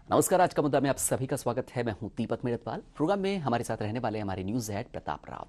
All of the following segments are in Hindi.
नमस्कार। आज का मुद्दा में आप सभी का स्वागत है। मैं हूं दीपक मेड़तवाल। प्रोग्राम में हमारे साथ रहने वाले हमारे न्यूज हेड प्रताप राव।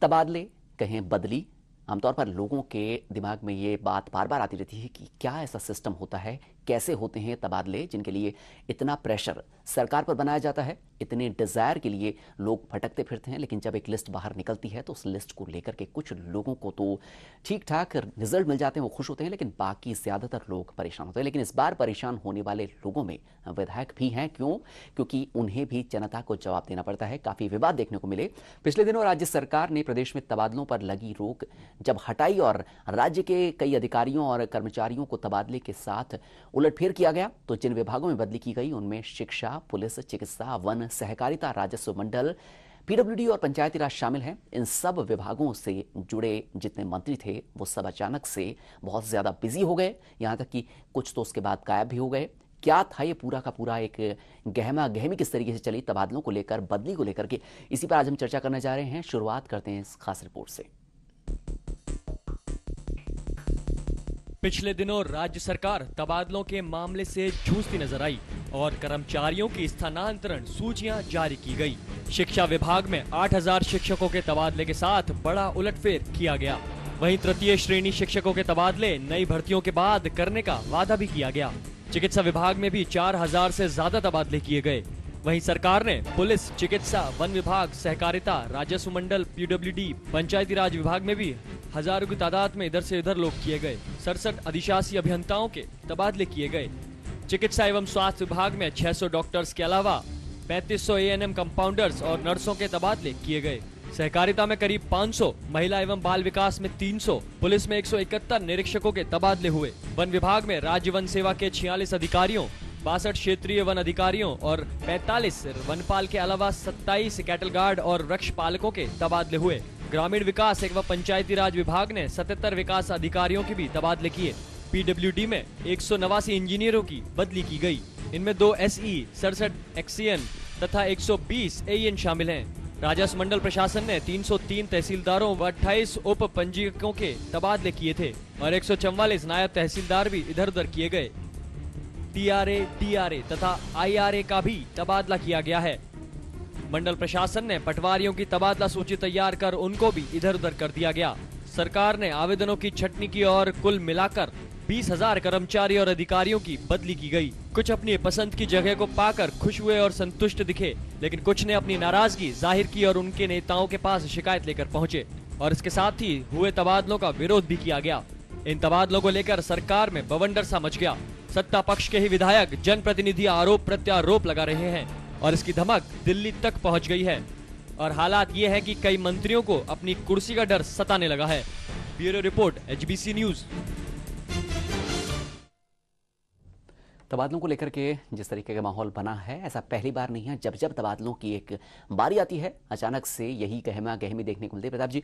तबादले कहें बदली, आमतौर पर लोगों के दिमाग में ये बात बार बार आती रहती है कि क्या ऐसा सिस्टम होता है, कैसे होते हैं तबादले जिनके लिए इतना प्रेशर सरकार पर बनाया जाता है, इतने डिजायर के लिए लोग भटकते फिरते हैं। लेकिन जब एक लिस्ट बाहर निकलती है तो उस लिस्ट को लेकर के कुछ लोगों को तो ठीक ठाक रिजल्ट मिल जाते हैं, वो खुश होते हैं, लेकिन बाकी ज़्यादातर लोग परेशान होते हैं। लेकिन इस बार परेशान होने वाले लोगों में विधायक भी हैं। क्यों? क्योंकि उन्हें भी जनता को जवाब देना पड़ता है। काफ़ी विवाद देखने को मिले पिछले दिनों। राज्य सरकार ने प्रदेश में तबादलों पर लगी रोक जब हटाई और राज्य के कई अधिकारियों और कर्मचारियों को तबादले के साथ उलटफेर किया गया, तो जिन विभागों में बदली की गई उनमें शिक्षा, पुलिस, चिकित्सा, वन, सहकारिता, राजस्व मंडल, पीडब्ल्यूडी और पंचायती राज शामिल हैं। इन सब विभागों से जुड़े जितने मंत्री थे वो सब अचानक से बहुत ज़्यादा बिजी हो गए, यहाँ तक कि कुछ तो उसके बाद गायब भी हो गए। क्या था ये पूरा का पूरा एक गहमा गहमी किस तरीके से चली तबादलों को लेकर, बदली को लेकर के, इसी पर आज हम चर्चा करने जा रहे हैं। शुरुआत करते हैं इस खास रिपोर्ट से। पिछले दिनों राज्य सरकार तबादलों के मामले से जूझती नजर आई और कर्मचारियों की स्थानांतरण सूचियां जारी की गई। शिक्षा विभाग में 8,000 शिक्षकों के तबादले के साथ बड़ा उलटफेर किया गया। वहीं तृतीय श्रेणी शिक्षकों के तबादले नई भर्तियों के बाद करने का वादा भी किया गया। चिकित्सा विभाग में भी 4,000 से ज्यादा तबादले किए गए। वहीं सरकार ने पुलिस, चिकित्सा, वन विभाग, सहकारिता, राजस्व मंडल, पीडब्ल्यूडी, पंचायती राज विभाग में भी हजारों की तादाद में इधर से इधर लोग किए गए। 67 अधिशासी अभियंताओं के तबादले किए गए। चिकित्सा एवं स्वास्थ्य विभाग में 600 डॉक्टर्स के अलावा 3500 एएनएम कंपाउंडर्स और नर्सों के तबादले किए गए। सहकारिता में करीब 500, महिला एवं बाल विकास में 300, पुलिस में 171 निरीक्षकों के तबादले हुए। वन विभाग में राज्य वन सेवा के 46 अधिकारियों, 62 क्षेत्रीय वन अधिकारियों और 45 वनपाल के अलावा 27 कैटल गार्ड और वृक्ष पालकों के तबादले हुए। ग्रामीण विकास एवं पंचायती राज विभाग ने 77 विकास अधिकारियों के भी तबादले किए। पीडब्ल्यूडी में 189 इंजीनियरों की बदली की गई। इनमें 2 एसई, 67 एक्सीएन तथा 120 एईएन शामिल हैं। राजस्व मंडल प्रशासन ने 303 तहसीलदारों व 28 उप पंजीयकों के तबादले किए थे और 144 नायब तहसीलदार भी इधर उधर किए गए। टीआरए, डीआरए तथा आईआरए का भी तबादला किया गया है। मंडल प्रशासन ने पटवारियों की तबादला सूची तैयार कर उनको भी इधर उधर कर दिया गया। सरकार ने आवेदनों की छटनी की और कुल मिलाकर 20,000 कर्मचारी और अधिकारियों की बदली की गई। कुछ अपनी पसंद की जगह को पाकर खुश हुए और संतुष्ट दिखे, लेकिन कुछ ने अपनी नाराजगी जाहिर की और उनके नेताओं के पास शिकायत लेकर पहुंचे और इसके साथ ही हुए तबादलों का विरोध भी किया गया। इन तबादलों को लेकर सरकार में बवंडर सा मच गया। सत्ता पक्ष के ही विधायक, जनप्रतिनिधि आरोप प्रत्यारोप लगा रहे हैं और इसकी धमक दिल्ली तक पहुंच गई है। और हालात ये है कि कई मंत्रियों को अपनी कुर्सी का डर सताने लगा है। Bureau report, HBC news. तबादलों को लेकर के जिस तरीके का माहौल बना है, ऐसा पहली बार नहीं है। जब जब तबादलों की एक बारी आती है, अचानक से यही गहमा गहमी देखने को मिलती है। प्रताप जी,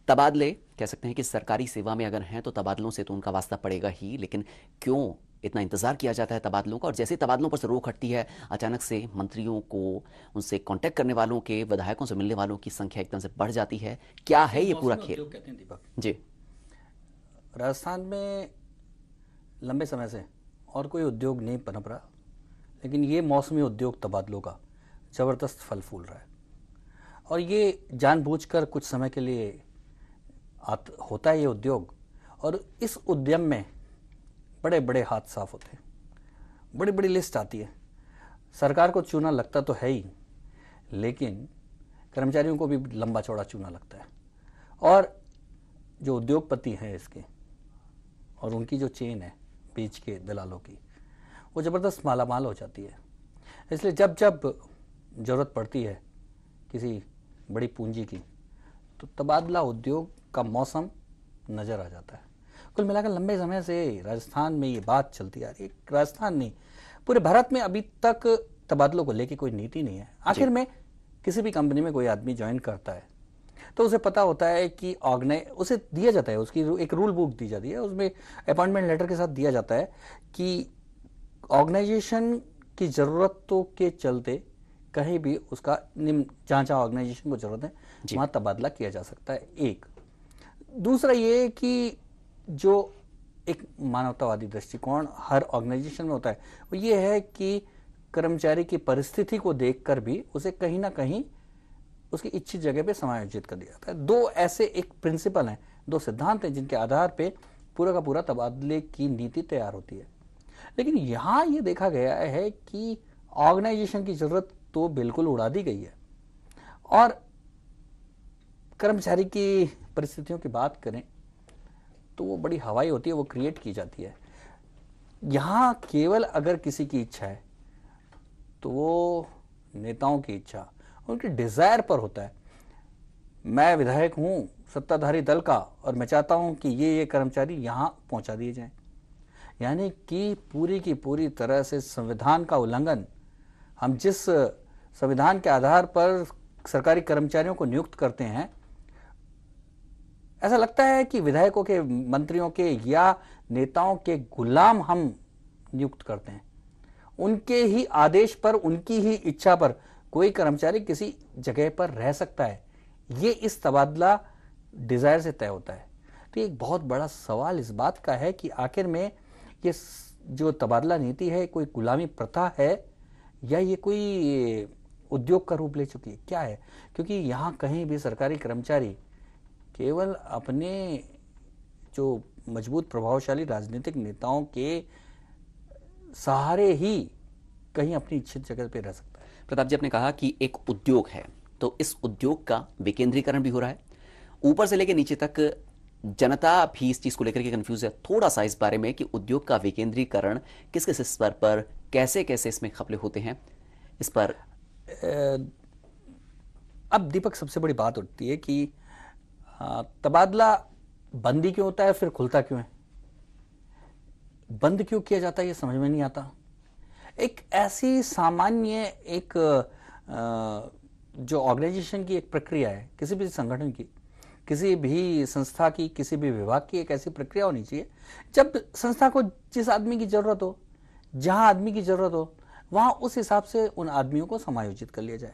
तबादले कह सकते हैं कि सरकारी सेवा में अगर हैं तो तबादलों से तो उनका वास्ता पड़ेगा ही, लेकिन क्यों इतना इंतजार किया जाता है तबादलों का? और जैसे तबादलों पर से रोक हटती है, अचानक से मंत्रियों को, उनसे कांटेक्ट करने वालों के, विधायकों से मिलने वालों की संख्या एकदम से बढ़ जाती है। क्या है ये पूरा खेल? कहते हैं दीपक जी, राजस्थान में लंबे समय से और कोई उद्योग नहीं पनप रहा, लेकिन ये मौसमी उद्योग तबादलों का ज़बरदस्त फल फूल रहा है। और ये जानबूझकर कुछ समय के लिए होता है ये उद्योग, और इस उद्यम में बड़े बड़े हाथ साफ होते हैं, बड़ी बड़ी लिस्ट आती है। सरकार को चूना लगता तो है ही, लेकिन कर्मचारियों को भी लंबा चौड़ा चूना लगता है। और जो उद्योगपति हैं इसके और उनकी जो चेन है बीच के दलालों की, वो ज़बरदस्त मालामाल हो जाती है। इसलिए जब जब ज़रूरत पड़ती है किसी बड़ी पूंजी की, तो तबादला उद्योग का मौसम नज़र आ जाता है। कुल मिलाकर लंबे समय से राजस्थान में ये बात चलती आ रही है। राजस्थान नहीं, पूरे भारत में अभी तक तबादलों को लेके कोई नीति नहीं है। आखिर में किसी भी कंपनी में कोई आदमी ज्वाइन करता है तो उसे पता होता है कि उसे दिया जाता है, उसकी एक रूल बुक दी जाती है, उसमें अपॉइंटमेंट लेटर के साथ दिया जाता है कि ऑर्गेनाइजेशन की ज़रूरतों के चलते कहीं भी उसका जहाँ जहाँ ऑर्गेनाइजेशन को ज़रूरत है वहाँ तबादला किया जा सकता है। एक दूसरा ये कि जो एक मानवतावादी दृष्टिकोण हर ऑर्गेनाइजेशन में होता है, वो ये है कि कर्मचारी की परिस्थिति को देखकर भी उसे कहीं ना कहीं उसकी इच्छित जगह पे समायोजित कर दिया जाता है। दो ऐसे एक प्रिंसिपल हैं, दो सिद्धांत हैं जिनके आधार पे पूरा का पूरा तबादले की नीति तैयार होती है। लेकिन यहाँ ये देखा गया है कि ऑर्गेनाइजेशन की जरूरत तो बिल्कुल उड़ा दी गई है, और कर्मचारी की परिस्थितियों की बात करें तो वो बड़ी हवाई होती है, वो क्रिएट की जाती है। यहाँ केवल अगर किसी की इच्छा है तो वो नेताओं की इच्छा, उनकी डिजायर पर होता है। मैं विधायक हूँ सत्ताधारी दल का और मैं चाहता हूँ कि ये कर्मचारी यहाँ पहुँचा दिए जाएं। यानी कि पूरी की पूरी तरह से संविधान का उल्लंघन। हम जिस संविधान के आधार पर सरकारी कर्मचारियों को नियुक्त करते हैं, ऐसा लगता है कि विधायकों के, मंत्रियों के या नेताओं के गुलाम हम नियुक्त करते हैं। उनके ही आदेश पर, उनकी ही इच्छा पर कोई कर्मचारी किसी जगह पर रह सकता है, ये इस तबादला डिजायर से तय होता है। तो एक बहुत बड़ा सवाल इस बात का है कि आखिर में ये जो तबादला नीति है कोई गुलामी प्रथा है या ये कोई उद्योग का रूप ले चुकी है, क्या है? क्योंकि यहाँ कहीं भी सरकारी कर्मचारी केवल अपने जो मजबूत प्रभावशाली राजनीतिक नेताओं के सहारे ही कहीं अपनी इच्छित जगह पे रह सकता है। प्रताप जी, आपने कहा कि एक उद्योग है, तो इस उद्योग का विकेंद्रीकरण भी हो रहा है। ऊपर से लेकर नीचे तक जनता भी इस चीज को लेकर के कंफ्यूज है। थोड़ा सा इस बारे में कि उद्योग का विकेंद्रीकरण किस किस स्तर पर, कैसे कैसे इसमें खपले होते हैं, इस पर अब दीपक सबसे बड़ी बात उठती है कि तबादला बंदी क्यों होता है, फिर खुलता क्यों है? बंद क्यों किया जाता है ये समझ में नहीं आता। एक ऐसी सामान्य एक जो ऑर्गेनाइजेशन की एक प्रक्रिया है, किसी भी संगठन की, किसी भी संस्था की, किसी भी विभाग की एक ऐसी प्रक्रिया होनी चाहिए, जब संस्था को जिस आदमी की जरूरत हो, जहां आदमी की जरूरत हो, वहां उस हिसाब से उन आदमियों को समायोजित कर लिया जाए।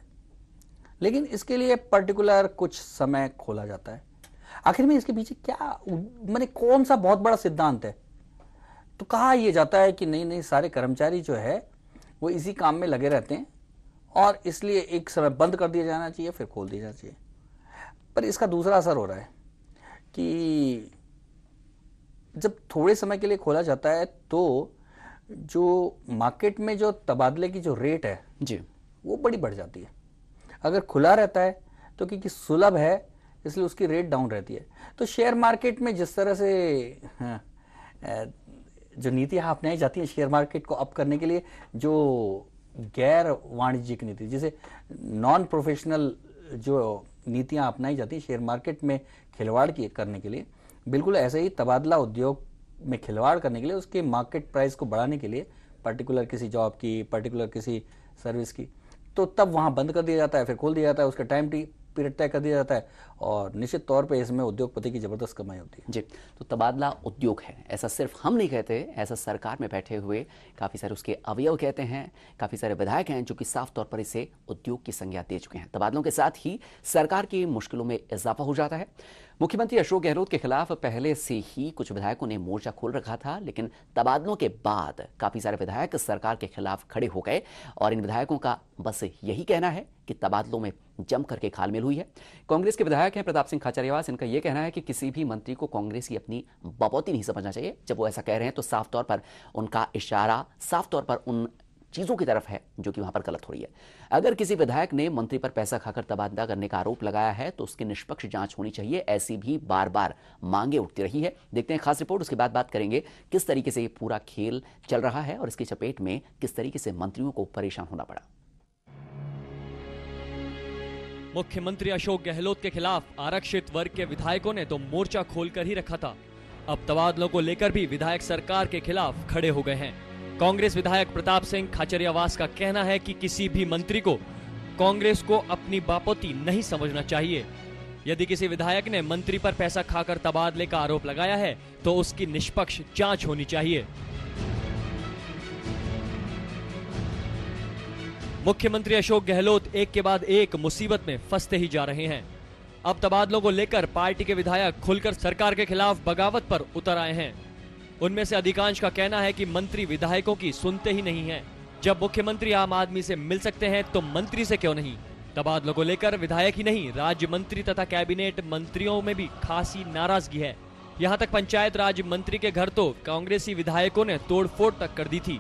लेकिन इसके लिए पर्टिकुलर कुछ समय खोला जाता है। आखिर में इसके पीछे क्या, माने कौन सा बहुत बड़ा सिद्धांत है? तो कहा यह जाता है कि नहीं नहीं, सारे कर्मचारी जो है वो इसी काम में लगे रहते हैं और इसलिए एक समय बंद कर दिया जाना चाहिए, फिर खोल दिया जाना चाहिए। पर इसका दूसरा असर हो रहा है कि जब थोड़े समय के लिए खोला जाता है तो जो मार्केट में जो तबादले की जो रेट है जी, वो बड़ी बढ़ जाती है। अगर खुला रहता है तो क्योंकि सुलभ है इसलिए उसकी रेट डाउन रहती है। तो शेयर मार्केट में जिस तरह से जो नीतियाँ अपनाई जाती हैं शेयर मार्केट को अप करने के लिए, जो गैर वाणिज्यिक नीति, जिसे नॉन प्रोफेशनल जो नीतियाँ अपनाई जाती हैं शेयर मार्केट में खिलवाड़ करने के लिए, बिल्कुल ऐसे ही तबादला उद्योग में खिलवाड़ करने के लिए, उसके मार्केट प्राइस को बढ़ाने के लिए, पर्टिकुलर किसी जॉब की, पर्टिकुलर किसी सर्विस की, तो तब वहाँ बंद कर दिया जाता है, फिर खोल दिया जाता है, उसका टाइम पीरियड तय कर दिया जाता है और निश्चित तौर पे इसमें उद्योगपति की जबरदस्त कमाई होती है। जी, तो तबादला उद्योग है, ऐसा सिर्फ हम नहीं कहते, ऐसा सरकार में बैठे हुए काफ़ी सारे उसके अवयव कहते हैं, काफ़ी सारे विधायक हैं जो कि साफ तौर पर इसे उद्योग की संज्ञा दे चुके हैं। तबादलों के साथ ही सरकार की मुश्किलों में इजाफा हो जाता है। मुख्यमंत्री अशोक गहलोत के खिलाफ पहले से ही कुछ विधायकों ने मोर्चा खोल रखा था, लेकिन तबादलों के बाद काफ़ी सारे विधायक सरकार के खिलाफ खड़े हो गए और इन विधायकों का बस यही कहना है कि तबादलों में जम करके खालमेल हुई है। कांग्रेस के विधायक हैं प्रताप सिंह खाचरियावास, इनका यह कहना है कि किसी भी मंत्री को कांग्रेस की अपनी बपौती नहीं समझना चाहिए। जब वो ऐसा कह रहे हैं तो साफ तौर पर उनका इशारा साफ तौर पर उन चीज़ों की तरफ है जो कि वहां पर गलत हो रही है। अगर किसी विधायक ने मंत्री पर पैसा खाकर तबादला करने का आरोप लगाया है तो उसकी निष्पक्ष जांच होनी चाहिए, ऐसी भी बार बार मांगे उठती रही है। देखते हैं खास रिपोर्ट, उसके बाद बात करेंगे किस तरीके से ये पूरा खेल चल रहा है और इसकी चपेट में किस तरीके से मंत्रियों को परेशान होना पड़ा। मुख्यमंत्री अशोक गहलोत के खिलाफ आरक्षित वर्ग के विधायकों ने तो मोर्चा खोलकर ही रखा था। अब तबादलों को लेकर भी विधायक सरकार के खिलाफ खड़े हो गए हैं। कांग्रेस विधायक प्रताप सिंह खाचरियावास का कहना है कि किसी भी मंत्री को कांग्रेस को अपनी बापोती नहीं समझना चाहिए। यदि किसी विधायक ने मंत्री पर पैसा खाकर तबादले का आरोप लगाया है तो उसकी निष्पक्ष जांच होनी चाहिए। मुख्यमंत्री अशोक गहलोत एक के बाद एक मुसीबत में फंसते ही जा रहे हैं। अब तबादलों को लेकर पार्टी के विधायक खुलकर सरकार के खिलाफ बगावत पर उतर आए हैं। उनमें से अधिकांश का कहना है कि मंत्री विधायकों की सुनते ही नहीं हैं। जब मुख्यमंत्री आम आदमी से मिल सकते हैं तो मंत्री से क्यों नहीं? तबादलों को लेकर विधायक ही नहीं, राज्य मंत्री तथा कैबिनेट मंत्रियों में भी खासी नाराजगी है। यहां तक पंचायत राज मंत्री के घर तो कांग्रेसी विधायकों ने तोड़फोड़ तक कर दी थी।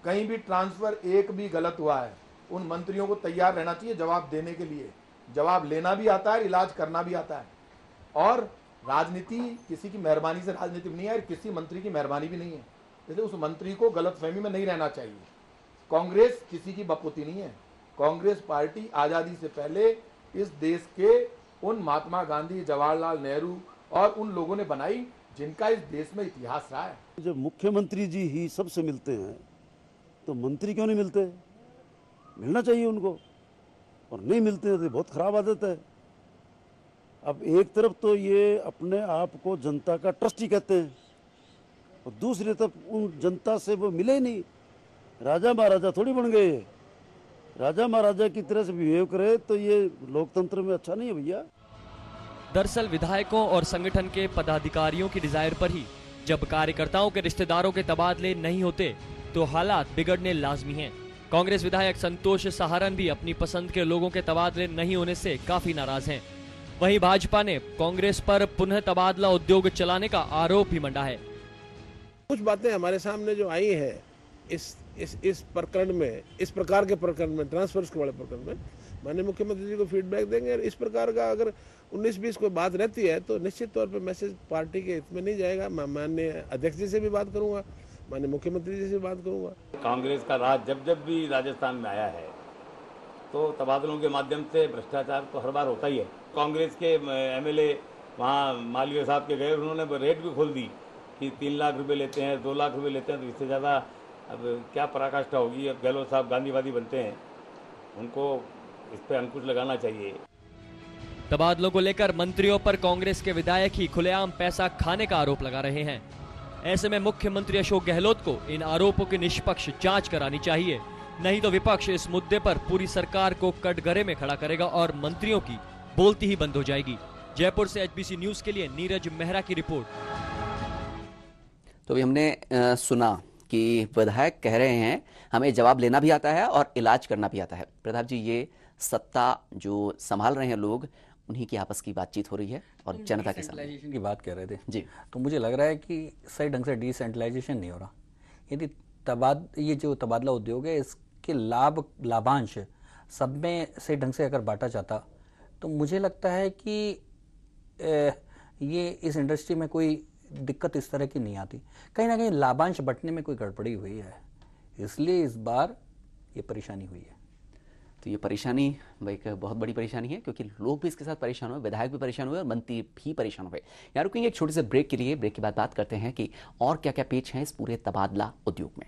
कहीं भी ट्रांसफर एक भी गलत हुआ है, उन मंत्रियों को तैयार रहना चाहिए जवाब देने के लिए। जवाब लेना भी आता है, इलाज करना भी आता है। और राजनीति किसी की मेहरबानी से राजनीति नहीं है और किसी मंत्री की मेहरबानी भी नहीं है, इसलिए उस मंत्री को गलतफहमी में नहीं रहना चाहिए। कांग्रेस किसी की बपौती नहीं है। कांग्रेस पार्टी आजादी से पहले इस देश के उन महात्मा गांधी, जवाहरलाल नेहरू और उन लोगों ने बनाई जिनका इस देश में इतिहास रहा है। जब मुख्यमंत्री जी ही सबसे मिलते हैं तो मंत्री क्यों नहीं मिलते? मिलना चाहिए उनको, और नहीं मिलते हैं तो बहुत खराब आदत है। अब एक तरफ तो ये अपने आप को जनता का ट्रस्टी कहते हैं और दूसरी तरफ उन जनता से वो मिले नहीं। राजा महाराजा थोड़ी बन गए। राजा महाराजा की तरह से बिहेव करे तो ये लोकतंत्र में अच्छा नहीं है भैया। दरअसल विधायकों और संगठन के पदाधिकारियों की डिजायर पर ही जब कार्यकर्ताओं के रिश्तेदारों के तबादले नहीं होते तो हालात बिगड़ने लाजमी हैं। कांग्रेस विधायक संतोष सहारन भी अपनी पसंद के लोगों के तबादले नहीं होने से काफी नाराज हैं। वहीं भाजपा ने कांग्रेस पर पुनः तबादला उद्योग चलाने का आरोप भी मंडा है। कुछ बातें हमारे सामने जो आई है इस प्रकरण में, इस प्रकार के प्रकरण में, ट्रांसफर्स के बड़े प्रकरण में, माननीय मुख्यमंत्री जी को फीडबैक देंगे। और इस प्रकार का अगर 19-20 कोई बात रहती है तो निश्चित तौर पर मैसेज पार्टी के हित में नहीं जाएगा। मैं माननीय अध्यक्ष जी से भी बात करूंगा, माननीय मुख्यमंत्री जी से बात करूंगा। कांग्रेस का राज जब भी राजस्थान में आया है तो तबादलों के माध्यम से भ्रष्टाचार तो हर बार होता ही है। कांग्रेस के एमएलए वहाँ मालवीय साहब के गए, उन्होंने रेट भी खोल दी कि 3 लाख रुपए लेते हैं, 2 लाख रुपए लेते हैं, तो इससे ज़्यादा अब क्या पराकाष्ठा होगी। अब गहलोत साहब गांधीवादी बनते हैं, उनको इस पर अंकुश लगाना चाहिए। तबादलों को लेकर मंत्रियों पर कांग्रेस के विधायक ही खुलेआम पैसा खाने का आरोप लगा रहे हैं। ऐसे में मुख्यमंत्री अशोक गहलोत को इन आरोपों की निष्पक्ष जांच करानी चाहिए, नहीं तो विपक्ष इस मुद्दे पर पूरी सरकार को कटघरे में खड़ा करेगा और मंत्रियों की बोलती ही बंद हो जाएगी। जयपुर से एचबीसी न्यूज के लिए नीरज मेहरा की रिपोर्ट। तो अभी हमने सुना कि विधायक कह रहे हैं हमें जवाब लेना भी आता है और इलाज करना भी आता है। प्रताप जी, ये सत्ता जो संभाल रहे हैं लोग, उन्हीं की आपस की बातचीत हो रही है और जनता के साथ डिसेंट्रलाइजेशन की बात कर रहे थे जी। तो मुझे लग रहा है कि सही ढंग से डिसेंट्रलाइजेशन नहीं हो रहा। यदि ये जो तबादला उद्योग है, इसके लाभांश सब में सही ढंग से अगर बांटा जाता तो मुझे लगता है कि ये इस इंडस्ट्री में कोई दिक्कत इस तरह की नहीं आती। कहीं ना कहीं लाभांश बंटने में कोई गड़बड़ी हुई है, इसलिए इस बार ये परेशानी हुई है। तो ये परेशानी भाई एक बहुत बड़ी परेशानी है, क्योंकि लोग भी इसके साथ परेशान हुए, विधायक भी परेशान हुए और मंत्री भी परेशान हुए। यहाँ रुकेंगे एक छोटे से ब्रेक के लिए। ब्रेक के बाद बात करते हैं कि और क्या क्या पेच हैं इस पूरे तबादला उद्योग में।